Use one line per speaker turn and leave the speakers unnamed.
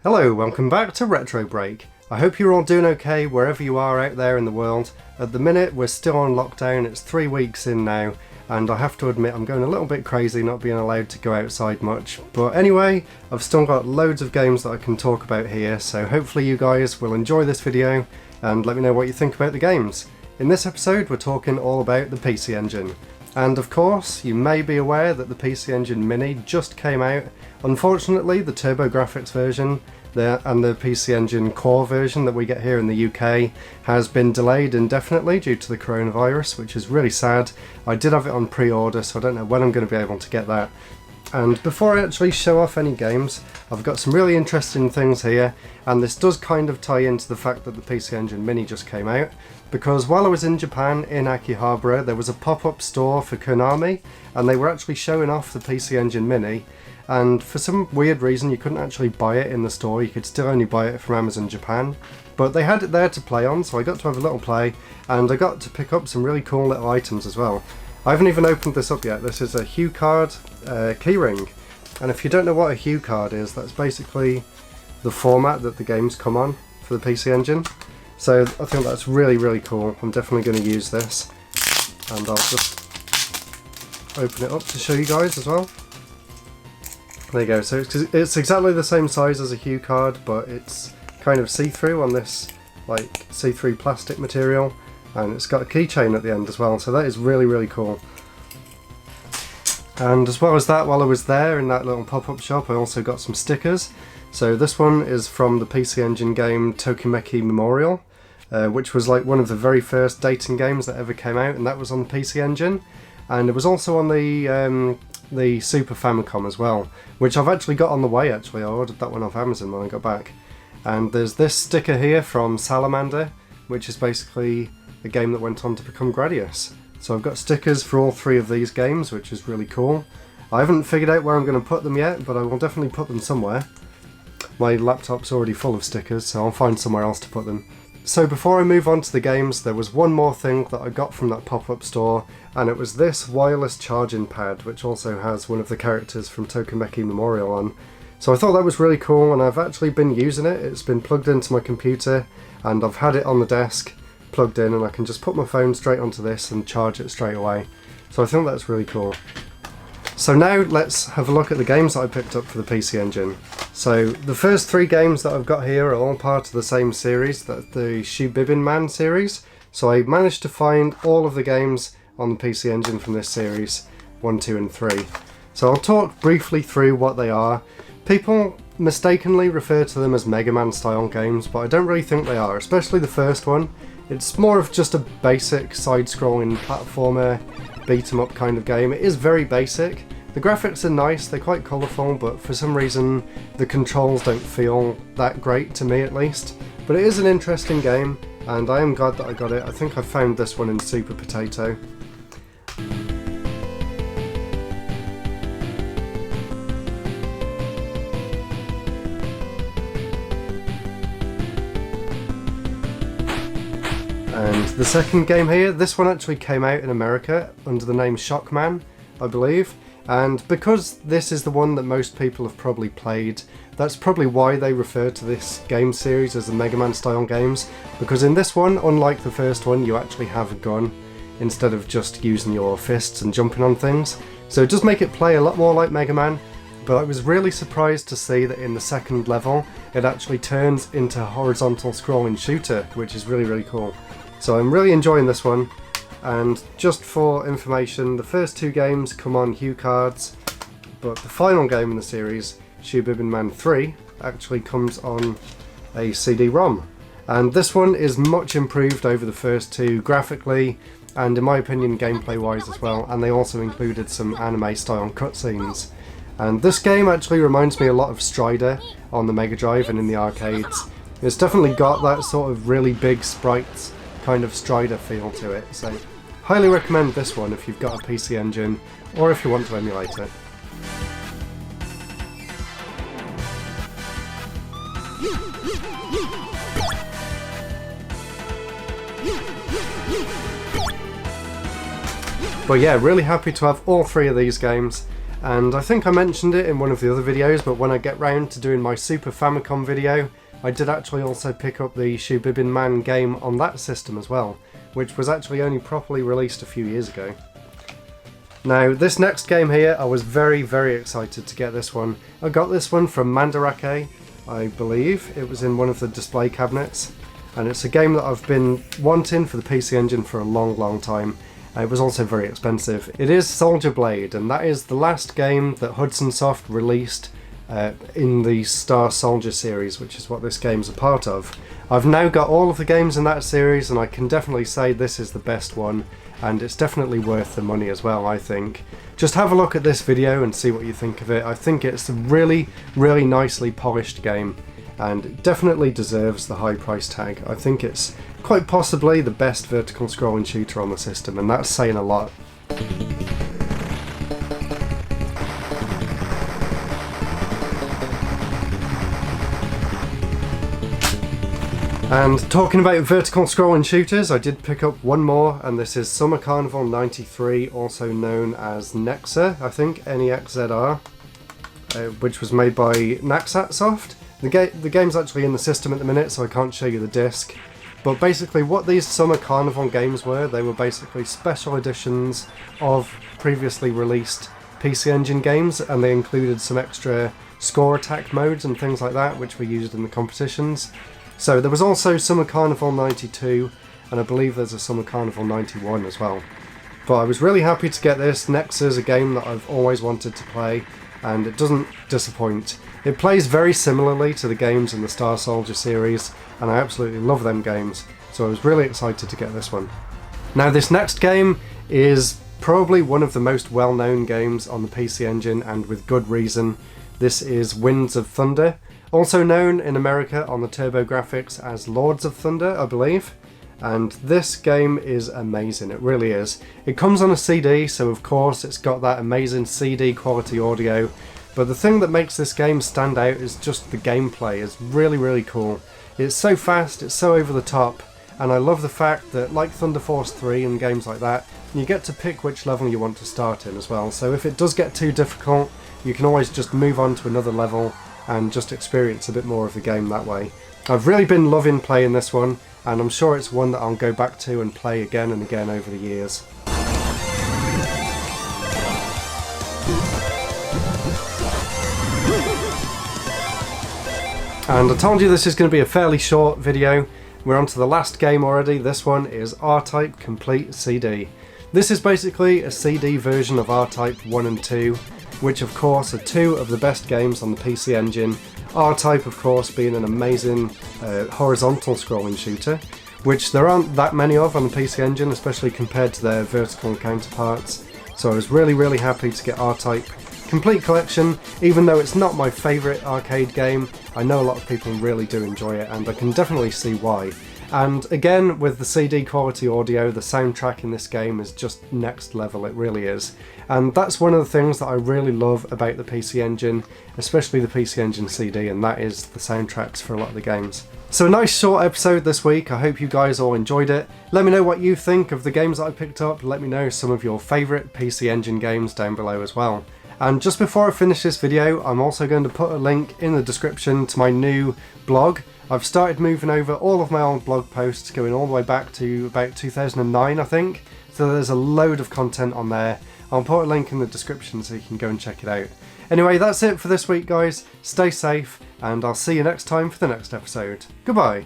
Hello, welcome back to RetroBreak. I hope you're all doing okay wherever you are out there in the world. At the minute we're still on lockdown, it's 3 weeks in now, and I have to admit I'm going a little bit crazy not being allowed to go outside much. But anyway, I've still got loads of games that I can talk about here, so hopefully you guys will enjoy this video and let me know what you think about the games. In this episode we're talking all about the PC Engine. And of course, you may be aware that the PC Engine Mini just came out. Unfortunately, the TurboGrafx version and the PC Engine Core version that we get here in the UK has been delayed indefinitely due to the coronavirus, which is really sad. I did have it on pre-order, so I don't know when I'm going to be able to get that. And before I actually show off any games, I've got some really interesting things here, and this does kind of tie into the fact that the PC Engine Mini just came out, because while I was in Japan, in Akihabara, there was a pop-up store for Konami, and they were actually showing off the PC Engine Mini, and for some weird reason you couldn't actually buy it in the store, you could still only buy it from Amazon Japan, but they had it there to play on, so I got to have a little play, and I got to pick up some really cool little items as well. I haven't even opened this up yet. This is a Hugh card keyring, and if you don't know what a Hugh card is, that's basically the format that the games come on for the PC Engine. So I think that's really, really cool. I'm definitely going to use this, and I'll just open it up to show you guys as well. There you go. So it's exactly the same size as a Hugh card, but it's kind of see-through on this like see-through plastic material, and it's got a keychain at the end as well. So that is really, really cool. And as well as that, while I was there in that little pop-up shop, I also got some stickers. So this one is from the PC Engine game Tokimeki Memorial, which was like one of the very first dating games that ever came out, and that was on the PC Engine. And it was also on the Super Famicom as well, which I've actually got on the way actually. I ordered that one off Amazon when I got back. And there's this sticker here from Salamander, which is basically a game that went on to become Gradius. So I've got stickers for all three of these games, which is really cool. I haven't figured out where I'm going to put them yet, but I will definitely put them somewhere. My laptop's already full of stickers, so I'll find somewhere else to put them. So before I move on to the games, there was one more thing that I got from that pop-up store, and it was this wireless charging pad, which also has one of the characters from Tokimeki Memorial on. So I thought that was really cool, and I've actually been using it. It's been plugged into my computer, and I've had it on the desk, plugged in, and I can just put my phone straight onto this and charge it straight away. So I think that's really cool. So now let's have a look at the games that I picked up for the PC Engine. So the first three games that I've got here are all part of the same series, that's the Shubin Man series. So I managed to find all of the games on the PC Engine from this series, 1, 2 and 3. So I'll talk briefly through what they are. People mistakenly refer to them as Mega Man style games, but I don't really think they are, especially the first one. It's more of just a basic side-scrolling platformer, beat-em-up kind of game. It is very basic. The graphics are nice, they're quite colourful, but for some reason the controls don't feel that great, to me at least. But it is an interesting game, and I am glad that I got it. I think I found this one in Super Potato. And the second game here, this one actually came out in America under the name Shockman, I believe. And because this is the one that most people have probably played, that's probably why they refer to this game series as the Mega Man style games, because in this one, unlike the first one, you actually have a gun instead of just using your fists and jumping on things. So it does make it play a lot more like Mega Man, but I was really surprised to see that in the second level it actually turns into a horizontal scrolling shooter, which is really, really cool. So I'm really enjoying this one. And just for information, the first two games come on Hugh cards, but the final game in the series, Shubin Man 3, actually comes on a CD-ROM. And this one is much improved over the first two graphically, and in my opinion gameplay-wise as well, and they also included some anime-style cutscenes. And this game actually reminds me a lot of Strider on the Mega Drive and in the arcades. It's definitely got that sort of really big sprites kind of Strider feel to it, so highly recommend this one if you've got a PC Engine or if you want to emulate it. But yeah, really happy to have all three of these games, and I think I mentioned it in one of the other videos, but when I get round to doing my Super Famicom video, I did actually also pick up the Shubin Man game on that system as well, which was actually only properly released a few years ago. Now this next game here, I was very excited to get this one. I got this one from Mandarake, I believe. It was in one of the display cabinets, and it's a game that I've been wanting for the PC Engine for a long time. It was also very expensive. It is Soldering Blade, and that is the last game that Hudson Soft released in the Star Soldier series, which is what this game's a part of. I've now got all of the games in that series, and I can definitely say this is the best one, and it's definitely worth the money as well, I think. Just have a look at this video and see what you think of it. I think it's a really nicely polished game, and it definitely deserves the high price tag. I think it's quite possibly the best vertical scrolling shooter on the system, and that's saying a lot. And talking about vertical scrolling shooters, I did pick up one more, and this is Summer Carnival 93, also known as Nexa, I think, NEXZR, which was made by Naxat Soft. The game's actually in the system at the minute, so I can't show you the disc. But basically what these Summer Carnival games were, they were basically special editions of previously released PC Engine games, and they included some extra score attack modes and things like that, which were used in the competitions. So there was also Summer Carnival 92, and I believe there's a Summer Carnival 91 as well. But I was really happy to get this. Nexa is a game that I've always wanted to play, and it doesn't disappoint. It plays very similarly to the games in the Star Soldier series, and I absolutely love them games, so I was really excited to get this one. Now this next game is probably one of the most well-known games on the PC Engine, and with good reason. This is Winds of Thunder, also known in America on the TurboGrafx as Lords of Thunder, I believe. And this game is amazing, it really is. It comes on a CD, so of course it's got that amazing CD quality audio, but the thing that makes this game stand out is just the gameplay. It's really cool. It's so fast, it's so over the top, and I love the fact that, like Thunder Force 3 and games like that, you get to pick which level you want to start in as well. So if it does get too difficult, you can always just move on to another level and just experience a bit more of the game that way. I've really been loving playing this one, and I'm sure it's one that I'll go back to and play again and again over the years. And I told you this is going to be a fairly short video. We're on to the last game already. This one is R-Type Complete CD. This is basically a CD version of R-Type 1 and 2, which of course are two of the best games on the PC Engine. R-Type of course being an amazing horizontal scrolling shooter, which there aren't that many of on the PC Engine, especially compared to their vertical counterparts. So I was really happy to get R-Type Complete Collection. Even though it's not my favourite arcade game, I know a lot of people really do enjoy it, and I can definitely see why. And again, with the CD quality audio, the soundtrack in this game is just next level, it really is. And that's one of the things that I really love about the PC Engine, especially the PC Engine CD, and that is the soundtracks for a lot of the games. So a nice short episode this week. I hope you guys all enjoyed it. Let me know what you think of the games that I picked up. Let me know some of your favourite PC Engine games down below as well. And just before I finish this video, I'm also going to put a link in the description to my new blog. I've started moving over all of my old blog posts, going all the way back to about 2009, I think. So there's a load of content on there. I'll put a link in the description so you can go and check it out. Anyway, that's it for this week, guys. Stay safe, and I'll see you next time for the next episode. Goodbye.